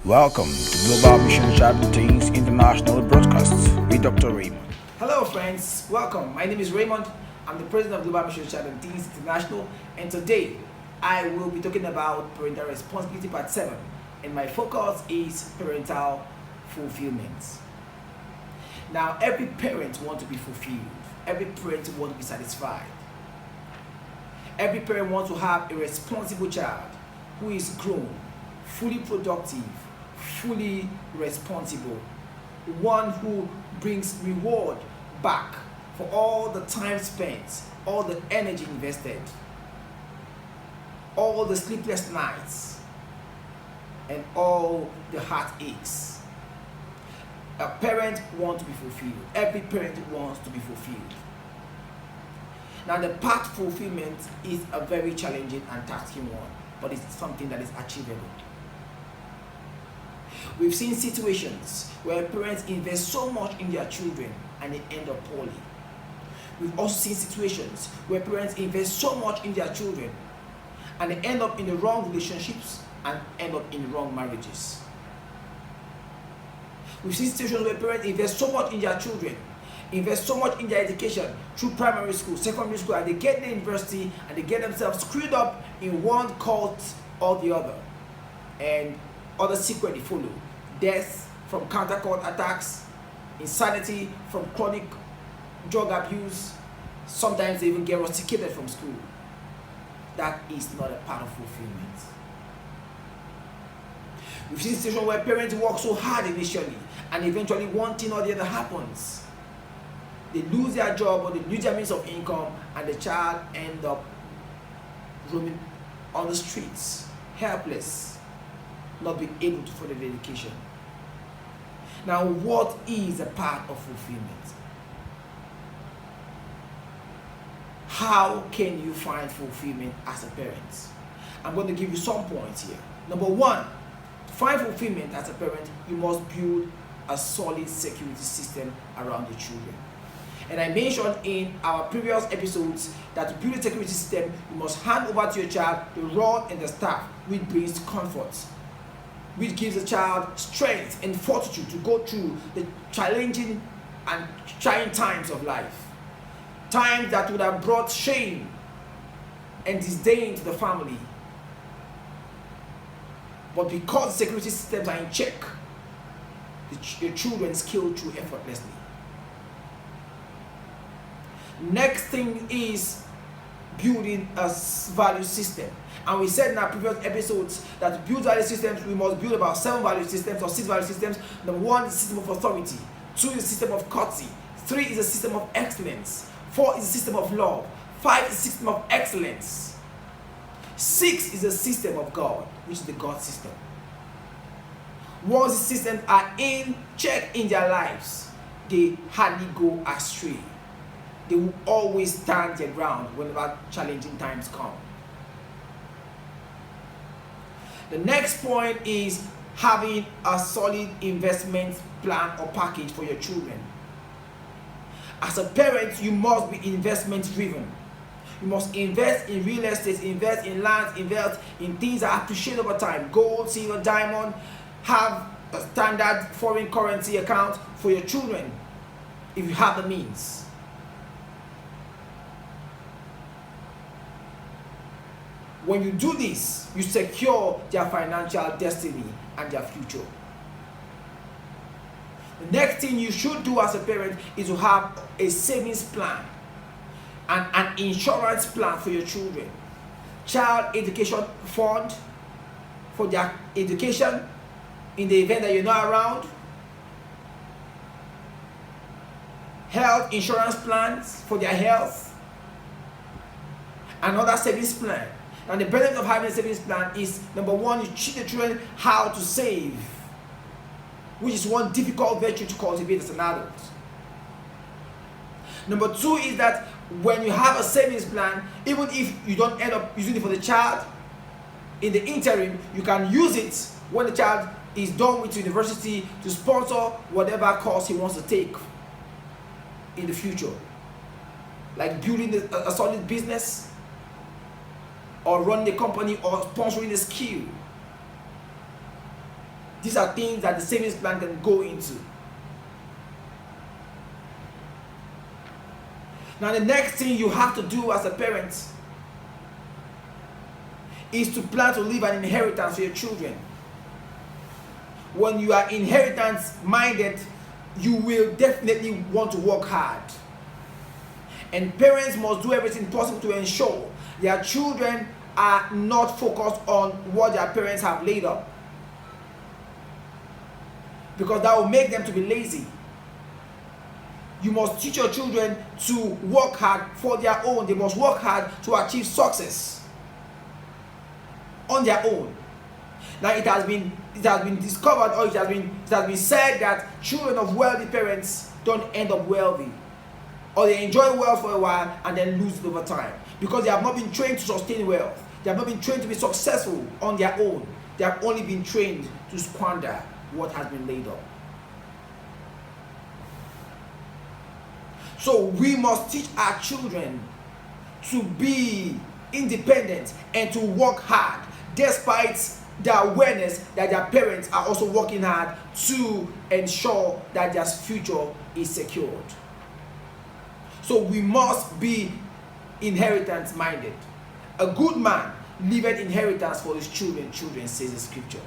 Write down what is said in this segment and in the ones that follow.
Welcome to Global Mission Teens International Broadcasts with Dr. Raymond. Hello friends, welcome. My name is Raymond. I'm the president of Global Mission Teens International, and today I will be talking about parental responsibility part 7, and my focus is parental fulfillment. Now, every parent wants to be fulfilled. Every parent wants to be satisfied. Every parent wants to have a responsible child who is grown, fully productive, fully responsible, one who brings reward back for all the time spent, all the energy invested, all the sleepless nights, and all the heartaches. A parent wants to be fulfilled. Every parent wants to be fulfilled. Now, the path fulfillment is a very challenging and taxing one, but it's something that is achievable. We've seen situations where parents invest so much in their children and they end up poorly. We've also seen situations where parents invest so much in their children and they end up in the wrong relationships and end up in wrong marriages. We've seen situations where parents invest so much in their children, invest so much in their education through primary school, secondary school, and they get to university and they get themselves screwed up in one cult or the other. And other sequelae follow. Death from counter-cult attacks, insanity from chronic drug abuse. Sometimes they even get rusticated from school. That is not a part of fulfillment. We've seen situations where parents work so hard initially and eventually one thing or the other happens. They lose their job or they lose their means of income and the child ends up roaming on the streets, helpless, not being able to further their education. Now, what is a part of fulfillment? How can you find fulfillment as a parent? I'm going to give you some points here. Number one, to find fulfillment as a parent, you must build a solid security system around your children. And I mentioned in our previous episodes that to build a security system, you must hand over to your child the rod and the staff, which brings comfort, which gives the child strength and fortitude to go through the challenging and trying times of life. Times that would have brought shame and disdain to the family. But because the security systems are in check, your children scale through effortlessly. Next thing is building a value system. And we said in our previous episodes that to build value systems, we must build about 7 value systems or 6 value systems. Number 1 is the system of authority. 2 is the system of courtesy. 3 is the system of excellence. 4 is the system of love. 5 is the system of excellence. 6 is the system of God, which is the God system. Once the systems are in check in their lives, they hardly go astray. They will always stand their ground whenever challenging times come. The next point is having a solid investment plan or package for your children. As a parent, you must be investment driven. You must invest in real estate, invest in land, invest in things that appreciate over time. Gold, silver, diamond. Have a standard foreign currency account for your children if you have the means. When you do this, you secure their financial destiny and their future. The next thing you should do as a parent is to have a savings plan and an insurance plan for your children. Child education fund for their education in the event that you're not around. Health insurance plans for their health. Another savings plan. And the benefit of having a savings plan is, number 1, you teach the children how to save, which is one difficult virtue to cultivate as an adult. Number 2 is that when you have a savings plan, even if you don't end up using it for the child, in the interim, you can use it when the child is done with university to sponsor whatever course he wants to take in the future. Like building a solid business, or running the company, or sponsoring a skill. These are things that the savings plan can go into. Now, the next thing you have to do as a parent is to plan to leave an inheritance for your children. When you are inheritance minded, you will definitely want to work hard. And parents must do everything possible to ensure their children are not focused on what their parents have laid up, because that will make them to be lazy. You must teach your children to work hard for their own. They must work hard to achieve success on their own. Now, it has been discovered, or it has been said that children of wealthy parents don't end up wealthy, or they enjoy wealth for a while and then lose it over time, because they have not been trained to sustain wealth. They have not been trained to be successful on their own. They have only been trained to squander what has been laid up. So we must teach our children to be independent and to work hard, despite the awareness that their parents are also working hard to ensure that their future is secured. So we must be inheritance minded. A good man leaveth inheritance for his children, says the scripture.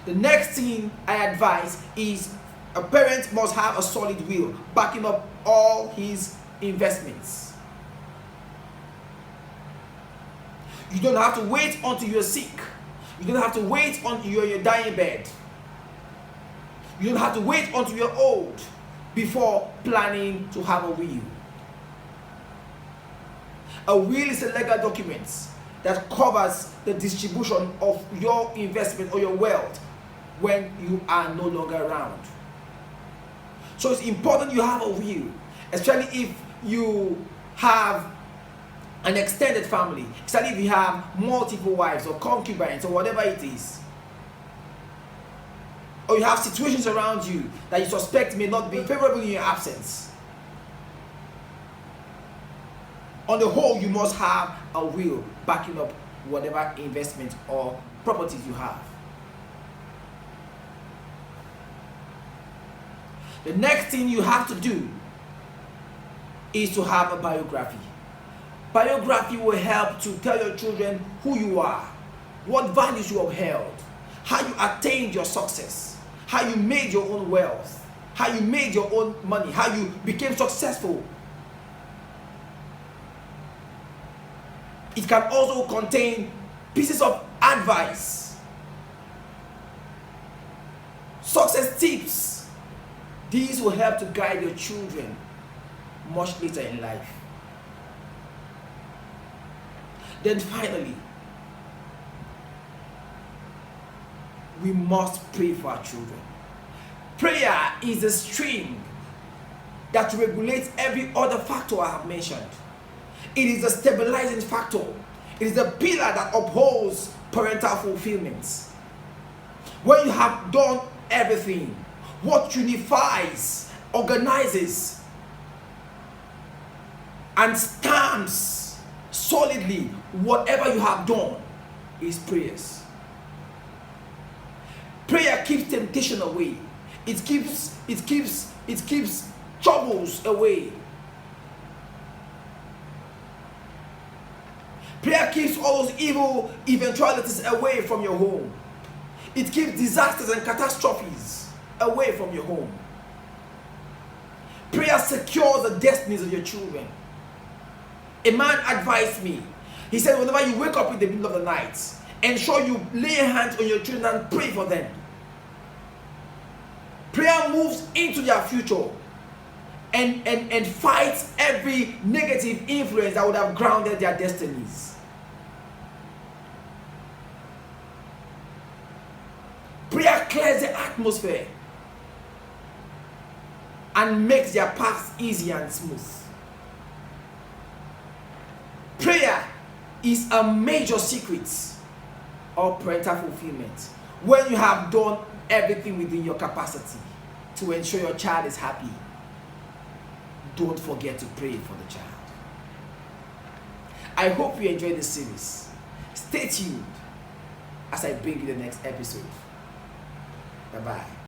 The next thing I advise is a parent must have a solid will backing up all his investments. You don't have to wait until you're sick. You don't have to wait until you're in your dying bed. You don't have to wait until you're old before planning to have a will. A will is a legal document that covers the distribution of your investment or your wealth when you are no longer around. So it's important you have a will, especially if you have an extended family, especially if you have multiple wives or concubines or whatever it is. Or you have situations around you that you suspect may not be favorable in your absence. On the whole, you must have a will backing up whatever investment or properties you have. The next thing you have to do is to have a biography. Biography will help to tell your children who you are, what values you upheld, how you attained your success, how you made your own wealth, how you made your own money, how you became successful. It can also contain pieces of advice, success tips. These will help to guide your children much later in life. Then finally, we must pray for our children. Prayer is a stream that regulates every other factor I have mentioned. It is a stabilizing factor. It is a pillar that upholds parental fulfillment. When you have done everything, what unifies, organizes, and stamps solidly whatever you have done is prayers. Prayer keeps temptation away. It keeps troubles away. Prayer keeps all those evil eventualities away from your home. It keeps disasters and catastrophes away from your home. Prayer secures the destinies of your children. A man advised me. He said, whenever you wake up in the middle of the night, ensure you lay hands on your children and pray for them. Prayer moves into their future and fights every negative influence that would have grounded their destinies. Prayer clears the atmosphere and makes their paths easy and smooth. Prayer is a major secret of parental fulfillment. When you have done everything within your capacity to ensure your child is happy, don't forget to pray for the child. I hope you enjoyed this series. Stay tuned. as I bring you the next episode. Bye bye.